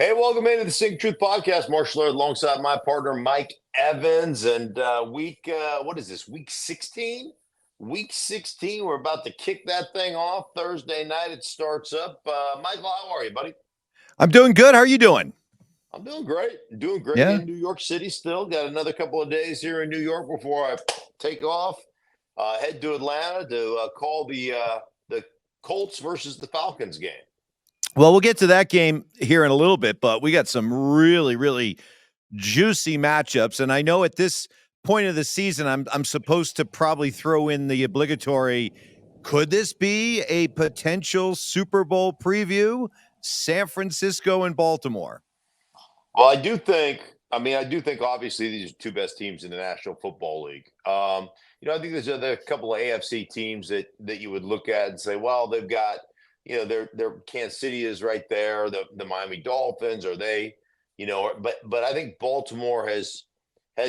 Hey, welcome into the Sing Truth Podcast. Mark Schlereth alongside my partner, Mike Evans. And what is this, week 16? Week 16, we're about to kick that thing off. Thursday night, it starts up. Michael, how are you, buddy? I'm doing good. How are you doing? I'm doing great. Doing great Yeah. in New York City still. Got another couple of days here in New York before I take off. Head to Atlanta to call the Colts versus the Falcons game. Well, we'll get to that game here in a little bit, but we got some really, really juicy matchups. And I know at this point of the season, I'm supposed to probably throw in the obligatory, could this be a potential Super Bowl preview? San Francisco and Baltimore. Well, I do think obviously these are two best teams in the National Football League. I think there's a couple of AFC teams that you would look at and say, well, they've got, their Kansas City is right there, the Miami Dolphins, or they, but I think Baltimore has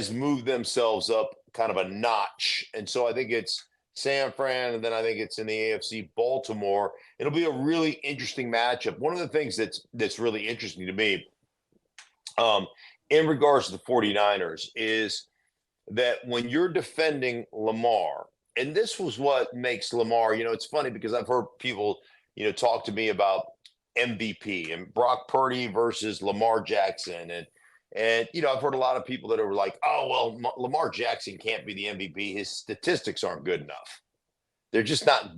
moved themselves up kind of a notch. And so I think it's San Fran, and then I think it's in the AFC Baltimore. It'll be a really interesting matchup. One of the things that's really interesting to me, in regards to the 49ers, is that when you're defending Lamar, and this was what makes Lamar, it's funny because I've heard people, talk to me about MVP and Brock Purdy versus Lamar Jackson. And I've heard a lot of people that are like, oh, well, Lamar Jackson can't be the MVP. His statistics aren't good enough. They're just not,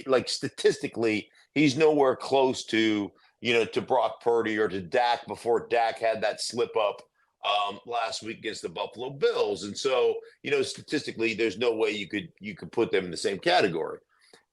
like statistically, he's nowhere close to, to Brock Purdy or to Dak before Dak had that slip up last week against the Buffalo Bills. And so, statistically, there's no way you could put them in the same category.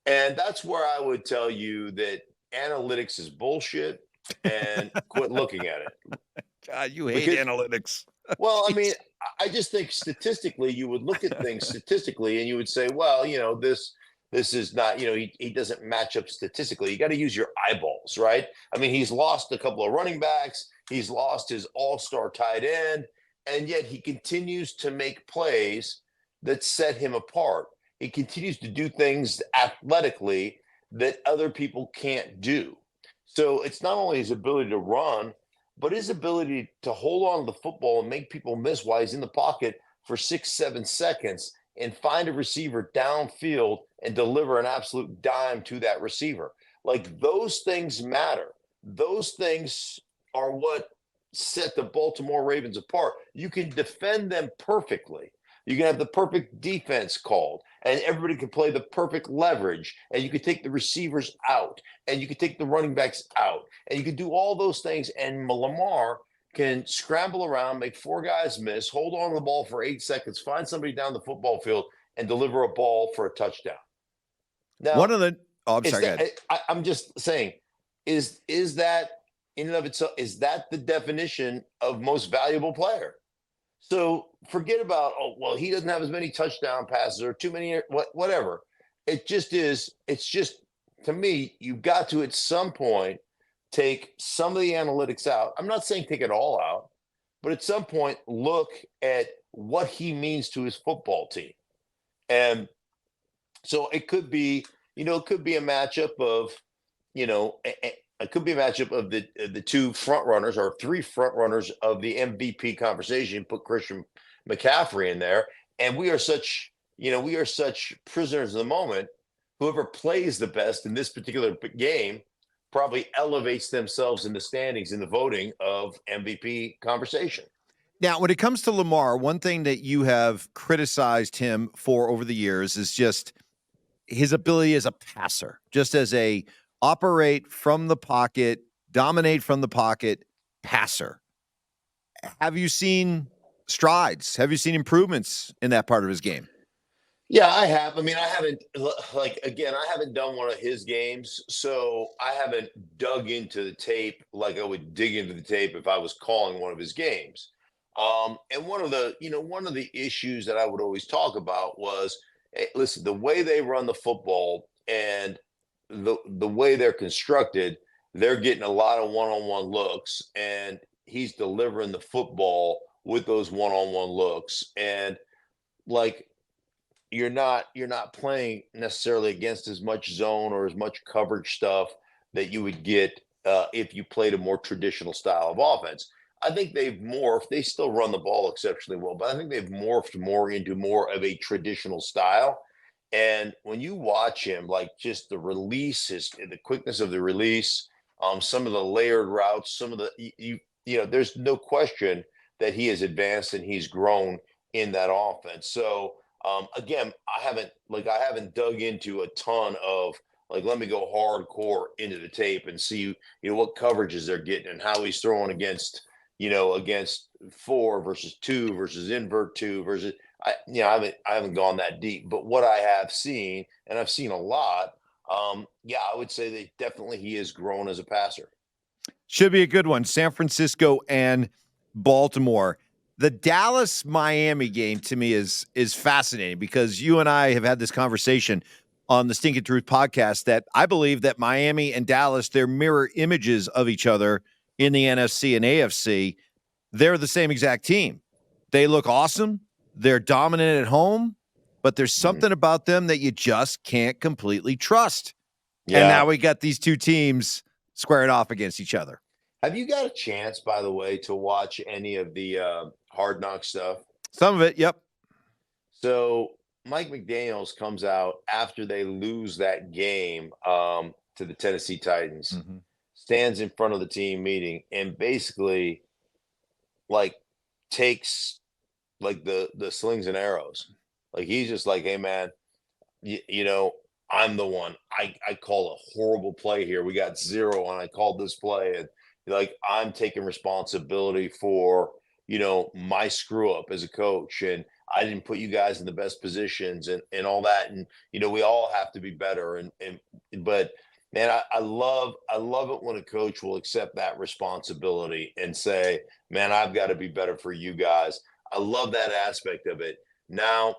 And that's where I would tell you that analytics is bullshit and quit looking at it. God, you hate analytics. Well, I mean, I just think statistically, you would look at things statistically and you would say, well, this is not, he doesn't match up statistically. You got to use your eyeballs, right? I mean, he's lost a couple of running backs. He's lost his all-star tight end, and yet he continues to make plays that set him apart. He continues to do things athletically that other people can't do. So it's not only his ability to run, but his ability to hold on to the football and make people miss while he's in the pocket for 6-7 seconds and find a receiver downfield and deliver an absolute dime to that receiver. Like, those things matter. Those things are what set the Baltimore Ravens apart. You can defend them perfectly. You can have the perfect defense called, and everybody can play the perfect leverage, and you can take the receivers out, and you can take the running backs out, and you can do all those things, and Lamar can scramble around, make four guys miss, hold on to the ball for 8 seconds, find somebody down the football field, and deliver a ball for a touchdown. Now, I'm sorry. I'm just saying, is that in and of itself, is that the definition of most valuable player? So forget about, oh, well, he doesn't have as many touchdown passes or too many, whatever. It just is. It's just, to me, you've got to at some point take some of the analytics out. I'm not saying take it all out, but at some point look at what he means to his football team. And so it could be, a matchup of, it could be a matchup of the two front runners or three front runners of the MVP conversation. Put Christian McCaffrey in there, and we are such prisoners of the moment. Whoever plays the best in this particular game probably elevates themselves in the standings in the voting of MVP conversation. Now, when it comes to Lamar, one thing that you have criticized him for over the years is just his ability as a passer, just as a operate from the pocket, dominate from the pocket passer. Have you seen strides? Have you seen improvements in that part of his game? Yeah, I have. I mean, I haven't, I haven't done one of his games, so I haven't dug into the tape like I would dig into the tape if I was calling one of his games. And one of the issues that I would always talk about was, hey, listen, the way they run the football and the way they're constructed, they're getting a lot of one-on-one looks, and he's delivering the football with those one-on-one looks. And like, you're not playing necessarily against as much zone or as much coverage stuff that you would get if you played a more traditional style of offense. I think they've morphed. They still run the ball exceptionally well, but I think they've morphed more into more of a traditional style. And when you watch him, like just the release, the quickness of the release, some of the layered routes, some of the there's no question that he has advanced and he's grown in that offense. So again, I haven't dug into a ton of like, let me go hardcore into the tape and see what coverages they're getting and how he's throwing against 4 versus 2 versus invert 2 versus I haven't gone that deep, but what I have seen, and I've seen a lot, I would say that definitely he has grown as a passer. Should be a good one. San Francisco and Baltimore. The Dallas-Miami game to me is fascinating because you and I have had this conversation on the Stinkin Truth podcast that I believe that Miami and Dallas, they're mirror images of each other in the NFC and AFC. They're the same exact team. They look awesome. They're dominant at home, but there's something about them that you just can't completely trust. Yeah. And now we got these two teams squaring off against each other. Have you got a chance, by the way, to watch any of the Hard Knock stuff? Some of it, yep. So Mike McDaniels comes out after they lose that game to the Tennessee Titans, stands in front of the team meeting, and basically like takes like the slings and arrows. Like he's just like, hey man, I'm the one. I call a horrible play here. We got 0 and I called this play, and like I'm taking responsibility for my screw up as a coach, and I didn't put you guys in the best positions and all that, and we all have to be better, but man, I love it when a coach will accept that responsibility and say, man, I've got to be better for you guys. I love that aspect of it. Now,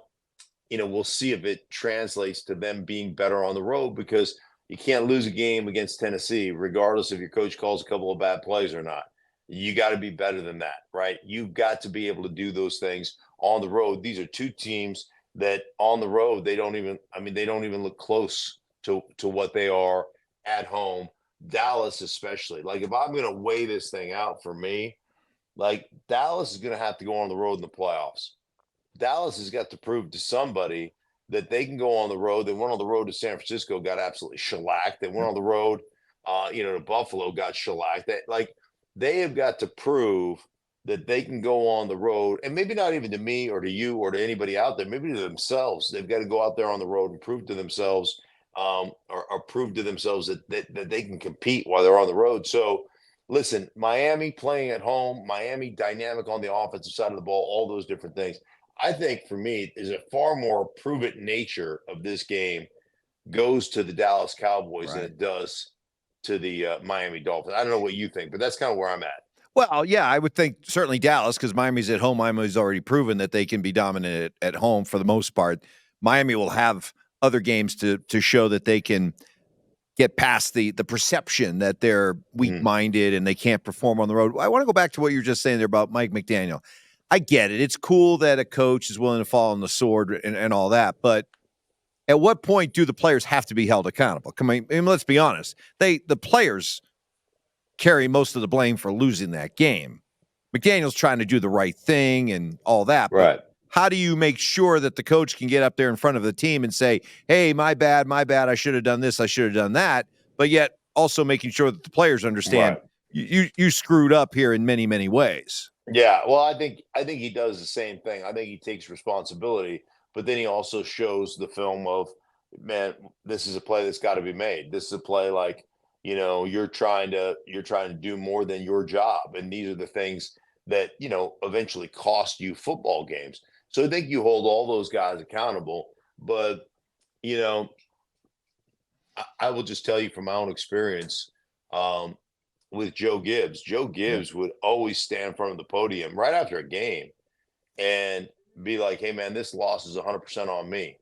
we'll see if it translates to them being better on the road, because you can't lose a game against Tennessee, regardless if your coach calls a couple of bad plays or not. You got to be better than that, right? You've got to be able to do those things on the road. These are two teams that on the road, they don't even look close to what they are at home. Dallas especially. Like if I'm going to weigh this thing out for me, like Dallas is going to have to go on the road in the playoffs. Dallas has got to prove to somebody that they can go on the road. They went on the road to San Francisco, got absolutely shellacked. They went on the road, to Buffalo, got shellacked. They have got to prove that they can go on the road, and maybe not even to me or to you or to anybody out there, maybe to themselves. They've got to go out there on the road and prove to themselves, or prove to themselves that they can compete while they're on the road. So, listen, Miami playing at home, Miami dynamic on the offensive side of the ball, all those different things. I think for me, is a far more prove it nature of this game goes to the Dallas Cowboys than it does to the Miami Dolphins. I don't know what you think, but that's kind of where I'm at. Well, yeah, I would think certainly Dallas, because Miami's at home. Miami's already proven that they can be dominant at home for the most part. Miami will have other games to show that they can get past the perception that they're weak-minded and they can't perform on the road. I want to go back to what you were just saying there about Mike McDaniel. I get it. It's cool that a coach is willing to fall on the sword and all that, but at what point do the players have to be held accountable? Come on, let's be honest. The players carry most of the blame for losing that game. McDaniel's trying to do the right thing and all that. Right. But how do you make sure that the coach can get up there in front of the team and say, hey, my bad, I should have done this, I should have done that, but yet also making sure that the players understand you screwed up here in many, many ways. Yeah, well, I think he does the same thing. I think he takes responsibility, but then he also shows the film of, man, this is a play that's got to be made. This is a play like, you're trying to do more than your job, and these are the things that eventually cost you football games. So I think you hold all those guys accountable, but I will just tell you from my own experience. With Joe Gibbs. Joe Gibbs would always stand in front of the podium right after a game and be like, hey, man, this loss is 100% on me.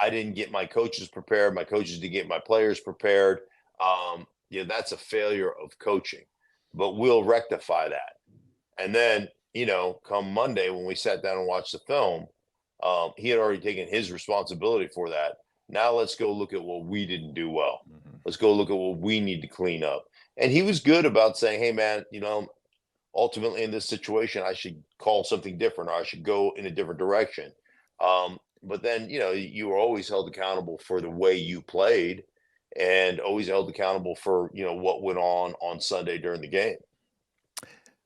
I didn't get my coaches prepared. My coaches didn't get my players prepared. That's a failure of coaching, but we'll rectify that. And then, come Monday when we sat down and watched the film, he had already taken his responsibility for that. Now let's go look at what we didn't do well. Let's go look at what we need to clean up. And he was good about saying, hey, man, ultimately in this situation, I should call something different or I should go in a different direction. But then, you were always held accountable for the way you played and always held accountable for, what went on Sunday during the game.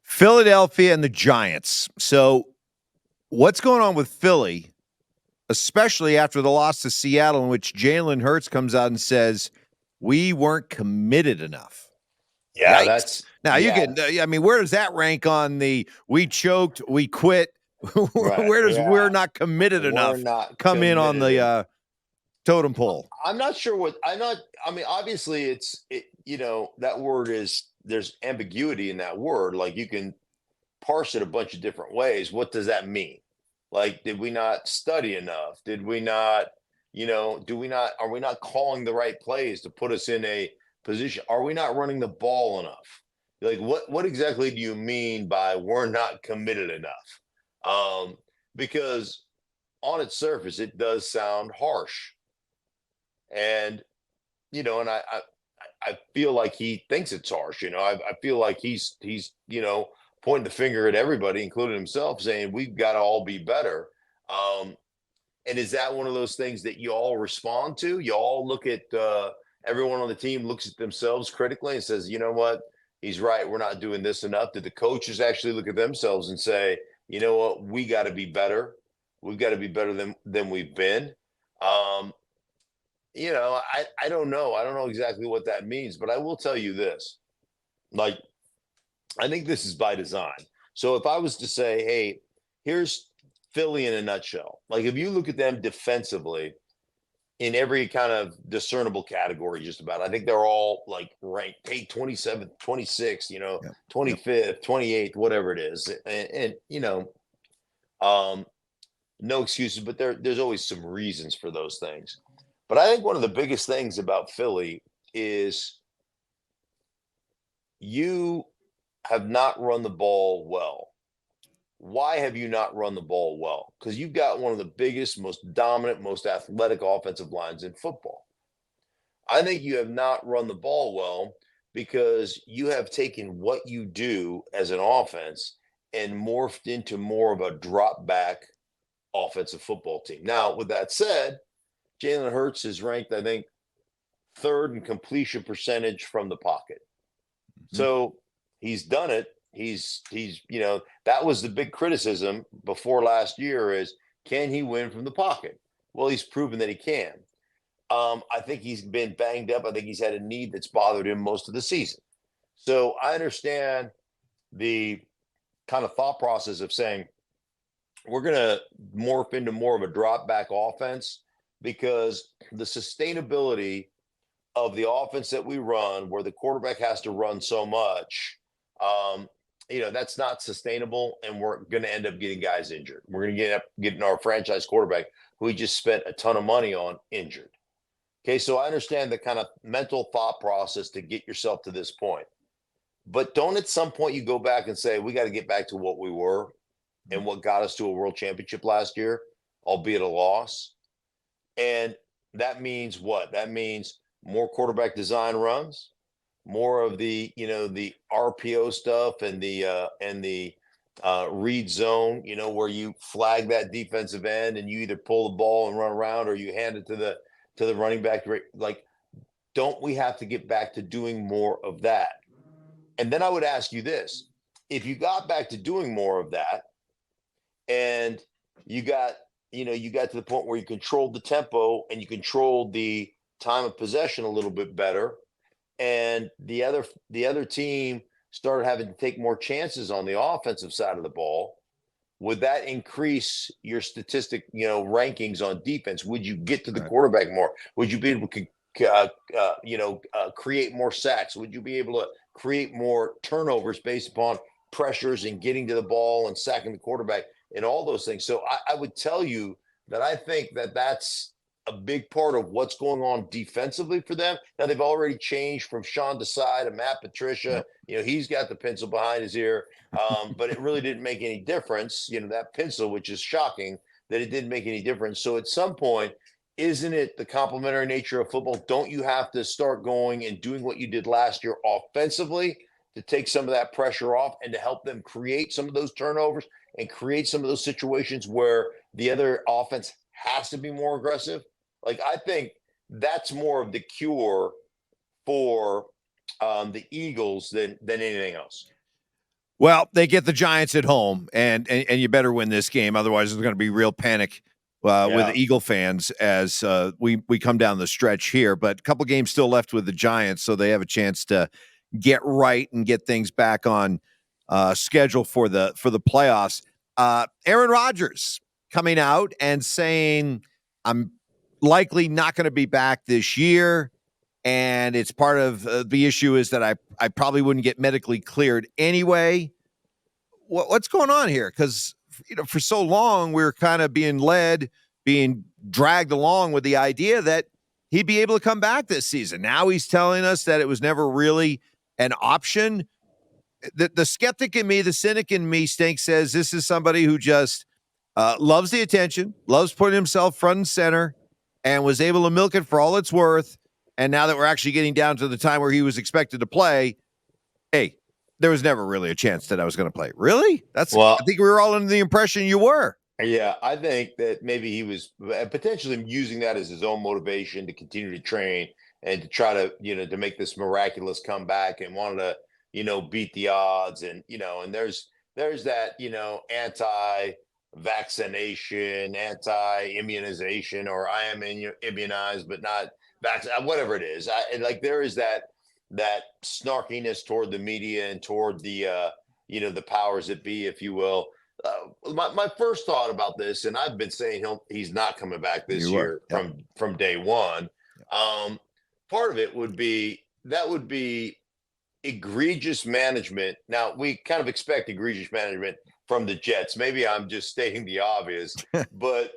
Philadelphia and the Giants. So what's going on with Philly, especially after the loss to Seattle, in which Jalen Hurts comes out and says, we weren't committed enough? Yeah, Yikes. Now you can, where does that rank on the we choked, we quit? Where does we're not committed enough come in on the totem pole? I'm not sure obviously that word there's ambiguity in that word. Like you can parse it a bunch of different ways. What does that mean? Like, did we not study enough? Did we not, are we not calling the right plays to put us in a position? Are we not running the ball enough? Like, what exactly do you mean by we're not committed enough? Because on its surface, it does sound harsh. And, and I feel like he thinks it's harsh. I feel like he's pointing the finger at everybody, including himself, saying we've got to all be better. And is that one of those things that you all respond to? You all look at everyone on the team looks at themselves critically and says, you know what? He's right. We're not doing this enough. Did the coaches actually look at themselves and say, you know what? We got to be better. We've got to be better than we've been. I don't know. I don't know exactly what that means, but I will tell you this. Like, I think this is by design. So if I was to say, hey, here's Philly in a nutshell. Like if you look at them defensively in every kind of discernible category, just about, I think they're all like ranked 27th, 26th, 25th, 28th, whatever it is. And no excuses, but there's always some reasons for those things. But I think one of the biggest things about Philly is you have not run the ball well. Why have you not run the ball well? Because you've got one of the biggest, most dominant, most athletic offensive lines in football. I think you have not run the ball well because you have taken what you do as an offense and morphed into more of a drop back offensive football team. Now, with that said, Jalen Hurts is ranked, I think, third in completion percentage from the pocket. Mm-hmm. So he's done it. He's that was the big criticism before last year is, can he win from the pocket? Well, he's proven that he can. I think he's been banged up. I think he's had a knee that's bothered him most of the season. So I understand the kind of thought process of saying we're going to morph into more of a drop back offense because the sustainability of the offense that we run, where the quarterback has to run so much, that's not sustainable, and we're going to end up getting guys injured. We're going to end up getting our franchise quarterback, who we just spent a ton of money on, injured. Okay, so I understand the kind of mental thought process to get yourself to this point. But don't at some point you go back and say, we got to get back to what we were and what got us to a world championship last year, albeit a loss. And that means what? That means more quarterback design runs, more of the the RPO stuff and the read zone, where you flag that defensive end and you either pull the ball and run around or you hand it to the running back. Like, don't we have to get back to doing more of that? And then I would ask you this: if you got back to doing more of that, and you got to the point where you controlled the tempo and you controlled the time of possession a little bit better, and the other team started having to take more chances on the offensive side of the ball, would that increase your statistic, rankings on defense? Would you get to the quarterback more? Would you be able to, create more sacks? Would you be able to create more turnovers based upon pressures and getting to the ball and sacking the quarterback and all those things? So I would tell you that I think that that's a big part of what's going on defensively for them. Now, they've already changed from Sean Desai to Matt Patricia. He's got the pencil behind his ear, but it really didn't make any difference. That pencil, which is shocking that it didn't make any difference. So at some point, isn't it the complementary nature of football? Don't you have to start going and doing what you did last year offensively to take some of that pressure off and to help them create some of those turnovers and create some of those situations where the other offense has to be more aggressive? Like, I think that's more of the cure for the Eagles than anything else. Well, they get the Giants at home, and you better win this game. Otherwise, there's going to be real panic with the Eagle fans as we come down the stretch here. But a couple games still left with the Giants, so they have a chance to get right and get things back on schedule for the playoffs. Aaron Rodgers coming out and saying, I'm likely not going to be back this year. And it's part of the issue is that I probably wouldn't get medically cleared anyway. What's going on here? Because for so long we were kind of being dragged along with the idea that he'd be able to come back this season. Now he's telling us that it was never really an option. The skeptic in me, the cynic in me, Stink, says this is somebody who just loves the attention, loves putting himself front and center, and was able to milk it for all it's worth. And now that we're actually getting down to the time where he was expected to play, hey, there was never really a chance that I was going to play. Really? I think we were all under the impression you were. Yeah, I think that maybe he was potentially using that as his own motivation to continue to train and to try to, to make this miraculous comeback and wanted to, beat the odds. And, and there's that, anti-vaccination, anti-immunization, or I am immunized, but not whatever it is. There is that snarkiness toward the media and toward the the powers that be, if you will. My first thought about this, and I've been saying he's not coming back this year from day one. Part of it would be egregious management. Now we kind of expect egregious management from the Jets. Maybe I'm just stating the obvious, but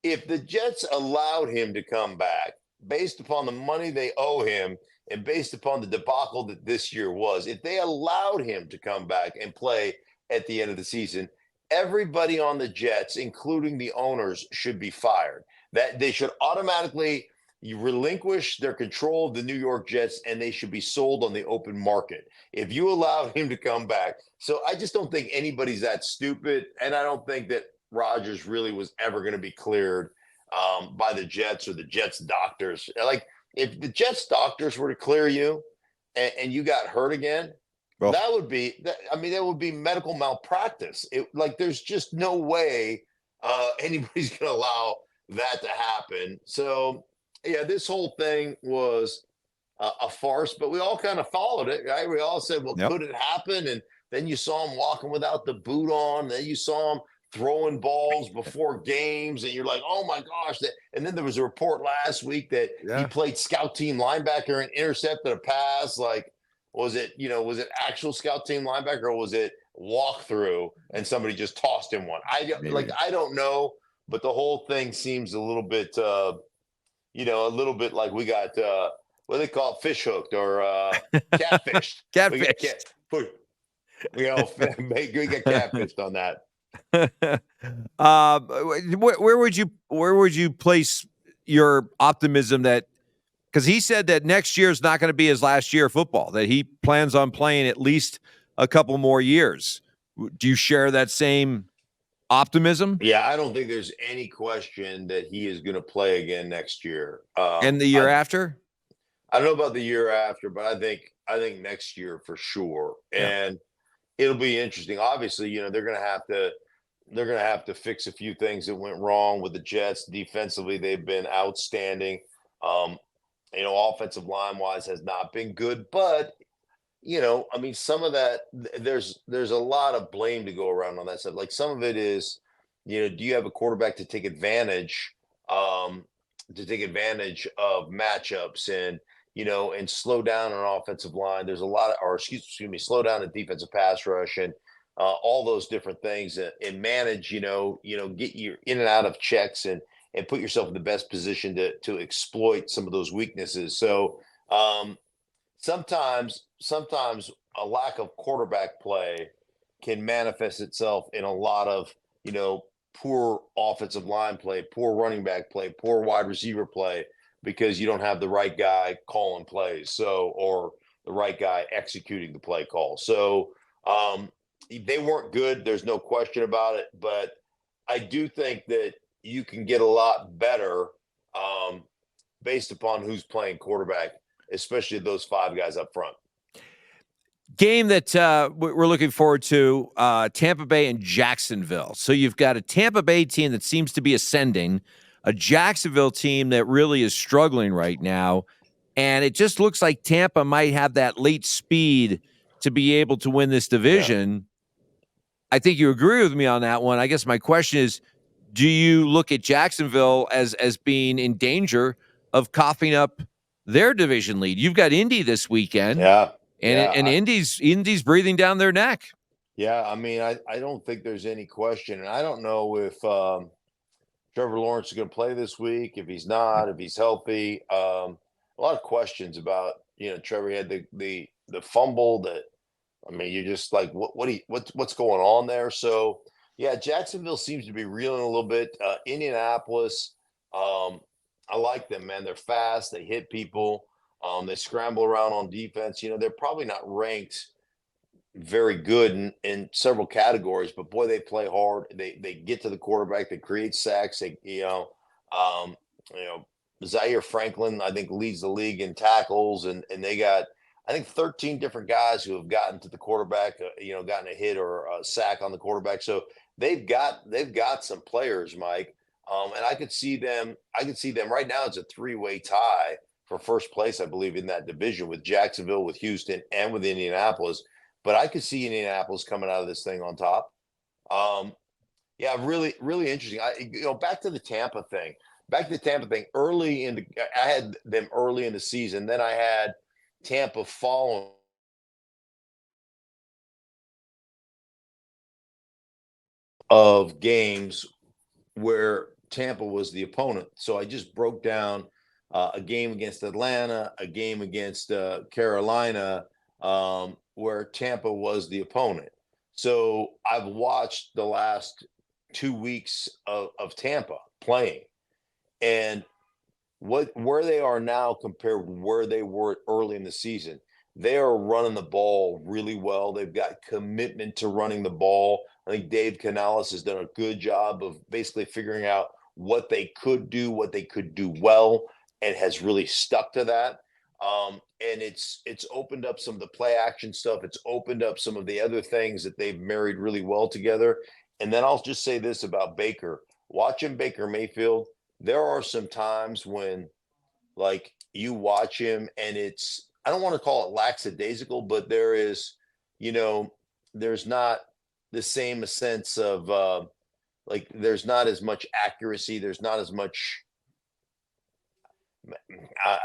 if the Jets allowed him to come back based upon the money they owe him and based upon the debacle that this year was, if they allowed him to come back and play at the end of the season, everybody on the Jets, including the owners, should be fired. That they should automatically relinquish their control of the New York Jets and they should be sold on the open market if you allowed him to come back. So I just don't think anybody's that stupid. And I don't think that Rodgers really was ever going to be cleared by the Jets or the Jets doctors. Like, if the Jets doctors were to clear you and you got hurt again, that would be medical malpractice. There's just no way anybody's going to allow that to happen. So, yeah, this whole thing was a farce, but we all kind of followed it, right? We all said, well, could it happen? And then you saw him walking without the boot on. Then you saw him throwing balls before games, and you're like, oh my gosh. And then there was a report last week that he played scout team linebacker and intercepted a pass. Like, was it actual scout team linebacker, or was it walkthrough and somebody just tossed him one? I don't know, but the whole thing seems a little bit like we got what do they call it, fish hooked or catfished. Catfished. We got catfished on that. Where would you place your optimism that, because he said that next year is not going to be his last year of football, that he plans on playing at least a couple more years. Do you share that same optimism? Yeah, I don't think there's any question that he is going to play again next year. And the year after? I don't know about the year after, but I think next year for sure. And it'll be interesting. Obviously, they're going to have to fix a few things that went wrong with the Jets. Defensively, they've been outstanding. Offensive line wise has not been good, but some of that, there's a lot of blame to go around on that side. Like, some of it is, do you have a quarterback to take advantage of matchups and slow down an offensive line? There's a lot of, slow down a defensive pass rush and all those different things and manage, get you in and out of checks and put yourself in the best position to exploit some of those weaknesses. So sometimes a lack of quarterback play can manifest itself in a lot of, poor offensive line play, poor running back play, poor wide receiver play because you don't have the right guy calling plays. So, or the right guy executing the play call. So, they weren't good. There's no question about it. But I do think that you can get a lot better um, based upon who's playing quarterback, especially those five guys up front. Game that we're looking forward to, Tampa Bay and Jacksonville. So you've got a Tampa Bay team that seems to be ascending, a Jacksonville team that really is struggling right now, and it just looks like Tampa might have that late speed to be able to win this division. I think you agree with me on that one. I guess my question is, do you look at Jacksonville as being in danger of coughing up their division lead? You've got Indy this weekend. Yeah. And Indy's breathing down their neck. Yeah, I mean, I don't think there's any question, and I don't know if Trevor Lawrence is going to play this week. If he's not, if he's healthy, a lot of questions about Trevor had the fumble that. I mean, you're just like, what's going on there? So yeah, Jacksonville seems to be reeling a little bit. Indianapolis, I like them, man. They're fast. They hit people. They scramble around on defense. They're probably not ranked very good in several categories, but boy, they play hard. They get to the quarterback. They create sacks. Um, you know, Zaire Franklin, I think, leads the league in tackles, and they got, I think, 13 different guys who have gotten to the quarterback. Gotten a hit or a sack on the quarterback. So they've got some players, Mike. And I could see them. Right now. It's a 3-way tie for first place, I believe, in that division with Jacksonville, with Houston, and with Indianapolis. But I could see Indianapolis coming out of this thing on top. Yeah, really, really interesting. Back to the Tampa thing. Early in I had them early in the season. Then I had Tampa following of games where Tampa was the opponent. So I just broke down a game against Atlanta, a game against Carolina, where Tampa was the opponent. So I've watched the last 2 weeks of Tampa playing, and where they are now compared with where they were early in the season. They are running the ball really well. They've got commitment to running the ball. I think Dave Canales has done a good job of basically figuring out what they could do well, and has really stuck to that. And it's opened up some of the play action stuff. It's opened up some of the other things that they've married really well together. And then I'll just say this about Baker. Watching Baker Mayfield, there are some times when, like, you watch him and it's, I don't want to call it lackadaisical, but there is, there's not the same sense of there's not as much accuracy. There's not as much,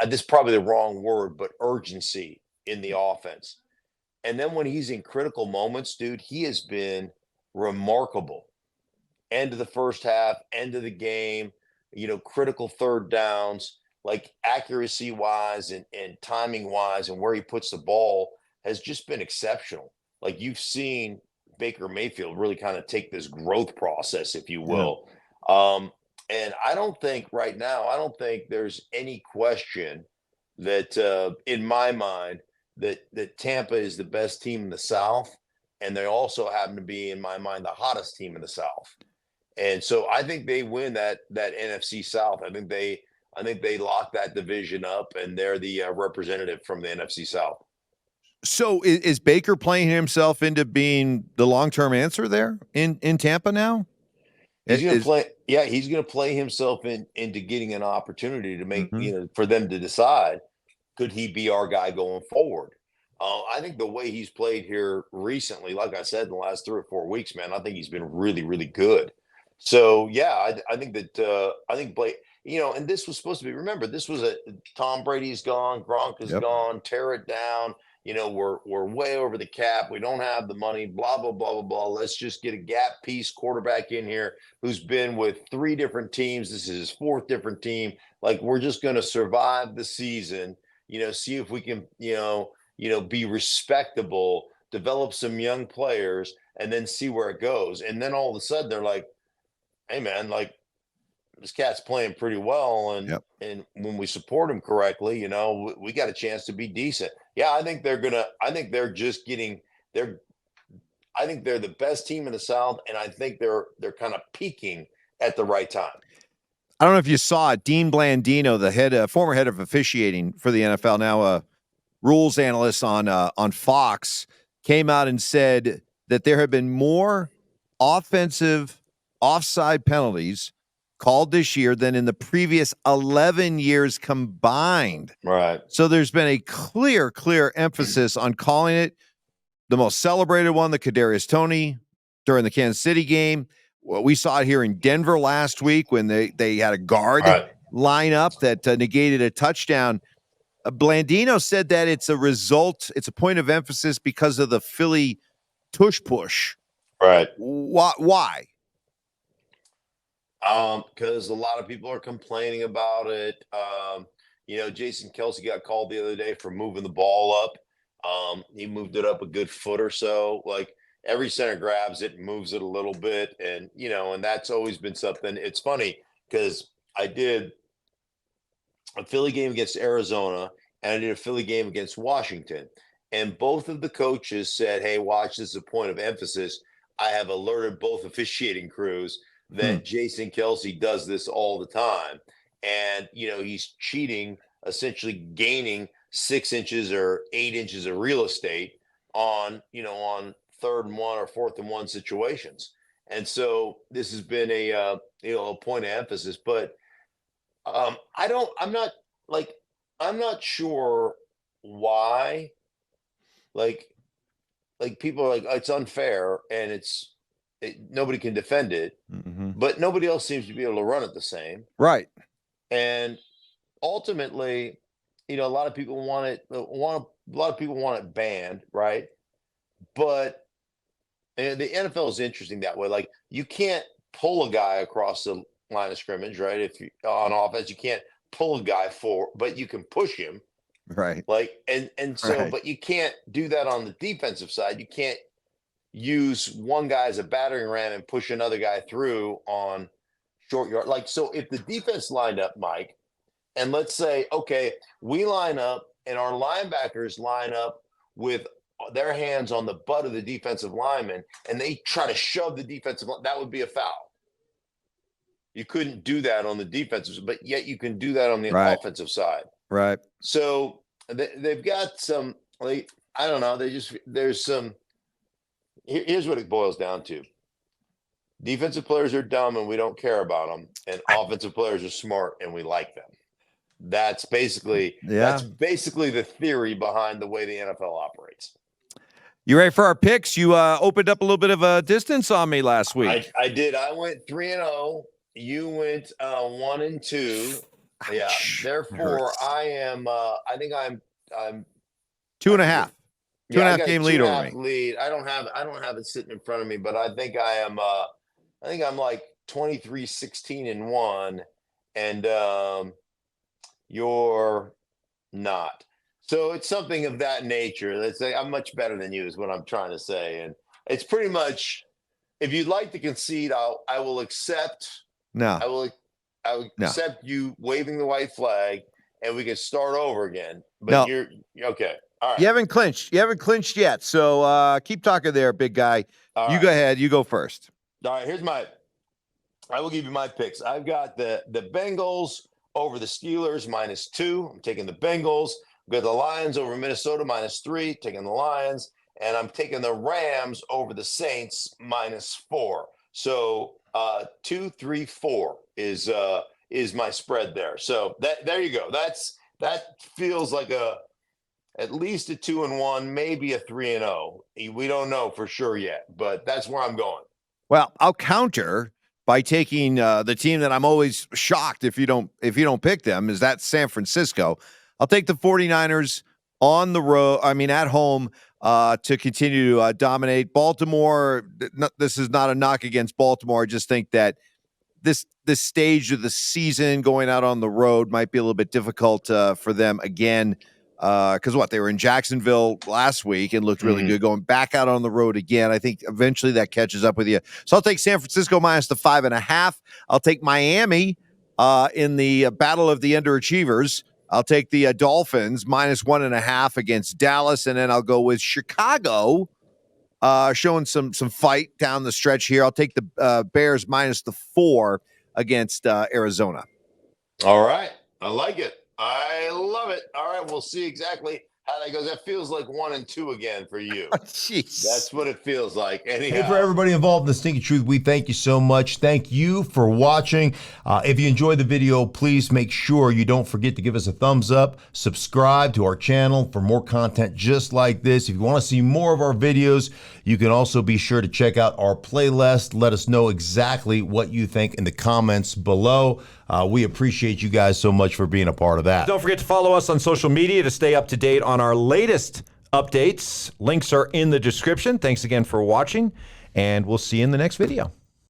this is probably the wrong word, but urgency in the offense. And then when he's in critical moments, dude, he has been remarkable. End of the first half, end of the game, critical third downs, like accuracy wise and timing wise, and where he puts the ball has just been exceptional. Like, you've seen Baker Mayfield really kind of take this growth process, if you will. Yeah. And I don't think there's any question that, in my mind, that Tampa is the best team in the South. And they also happen to be, in my mind, the hottest team in the South. And so I think they win that NFC South. I think they lock that division up, and they're the representative from the NFC South. So is Baker playing himself into being the long-term answer there in Tampa now? He's going to play. Yeah, he's going to play himself into getting an opportunity to make, for them to decide, could he be our guy going forward? I think the way he's played here recently, like I said, in the last 3 or 4 weeks, man, I think he's been really, really good. So yeah, I think that I think Blake, and this was supposed to be. Remember, this was Tom Brady's gone, Gronk is gone, tear it down. We're way over the cap. We don't have the money. Blah blah blah blah blah. Let's just get a gap piece quarterback in here who's been with 3 different teams. This is his 4th different team. Like, we're just going to survive the season. See if we can be respectable, develop some young players, and then see where it goes. And then all of a sudden they're like, hey man, like this cat's playing pretty well, and Yep. and when we support him correctly, we got a chance to be decent. Yeah, I think they're gonna. I think they're just getting. They're. I think they're the best team in the South, and I think they're kind of peaking at the right time. I don't know if you saw it. Dean Blandino, the former head of officiating for the NFL, now a rules analyst on Fox, came out and said that there have been more offensive offside penalties called this year than in the previous 11 years combined. Right. So there's been a clear emphasis on calling it. The most celebrated one, the Kadarius Toney during the Kansas City game. Well, we saw it here in Denver last week when they had a guard line up that negated a touchdown. Blandino said that it's a point of emphasis because of the Philly tush push. Right. Why? Because a lot of people are complaining about it. Jason Kelsey got called the other day for moving the ball up. He moved it up a good foot or so. Like every center grabs it and moves it a little bit. And that's always been something. It's funny because I did a Philly game against Arizona and I did a Philly game against Washington. And both of the coaches said, hey, watch, this is a point of emphasis. I have alerted both officiating crews that Jason Kelsey does this all the time. And, he's cheating, essentially gaining 6 inches or 8 inches of real estate on 3rd and 1 or 4th and 1 situations. And so this has been a point of emphasis, but I'm not sure why, like people are like, it's unfair and nobody can defend it, but nobody else seems to be able to run it the same. Right. And ultimately, a lot of people want it banned, right? But the NFL is interesting that way. Like you can't pull a guy across the line of scrimmage, right? If you on offense, you can't pull a guy but you can push him. Right. Like and so, but you can't do that on the defensive side. You can't use one guy as a battering ram and push another guy through on short yard. Like, so if the defense lined up, Mike, and let's say, okay, we line up and our linebackers line up with their hands on the butt of the defensive lineman and they try to shove the defensive line, that would be a foul. You couldn't do that on the defensive, but yet you can do that on the offensive side. Right. So they've got some, I don't know. There's some, here's what it boils down to. Defensive players are dumb and we don't care about them. And offensive players are smart and we like them. That's basically the theory behind the way the NFL operates. You ready for our picks? You opened up a little bit of a distance on me last week. I did. I went 3-0. You went 1-2. Yeah. Therefore, I am. I think I'm 2.5. 2.5 game lead over me. I don't have it sitting in front of me, but I think I am. I think I'm like 23-16-1, and you're not. So it's something of that nature. Let's say I'm much better than you is what I'm trying to say, and it's pretty much. If you'd like to concede, I will accept. No, I will accept you waving the white flag, and we can start over again. But you're okay. All right. You haven't clinched yet. So keep talking there, big guy. Go ahead. You go first. All right. I will give you my picks. I've got the Bengals over the Steelers -2. I'm taking the Bengals. I've got the Lions over Minnesota -3. Taking the Lions. And I'm taking the Rams over the Saints -4. So 2, 3, 4 is my spread there. So there you go. That feels like at least a 2-1, maybe a 3-0. We don't know for sure yet, but that's where I'm going. Well, I'll counter by taking the team that I'm always shocked if you don't pick them, is that San Francisco. I'll take the 49ers on the road. I mean, at home. To continue to dominate Baltimore. This is not a knock against Baltimore. I just think that this stage of the season, going out on the road, might be a little bit difficult for them again. Because they were in Jacksonville last week and looked really good. Going back out on the road again, I think eventually that catches up with you. So I'll take San Francisco minus the 5.5. I'll take Miami in the battle of the underachievers. I'll take the Dolphins minus 1.5 against Dallas, and then I'll go with Chicago showing some fight down the stretch here. I'll take the Bears minus the 4 against Arizona. All right. I like it. I love it. All right. We'll see exactly how that goes. That feels like 1 and 2 again for you. Jeez. That's what it feels like. Anyhow. Hey, for everybody involved in the Stinky Truth, we thank you so much. Thank you for watching. If you enjoyed the video, please make sure you don't forget to give us a thumbs up. Subscribe to our channel for more content just like this. If you want to see more of our videos, you can also be sure to check out our playlist. Let us know exactly what you think in the comments below. We appreciate you guys so much for being a part of that. Don't forget to follow us on social media to stay up to date on our latest updates. Links are in the description. Thanks again for watching, and we'll see you in the next video.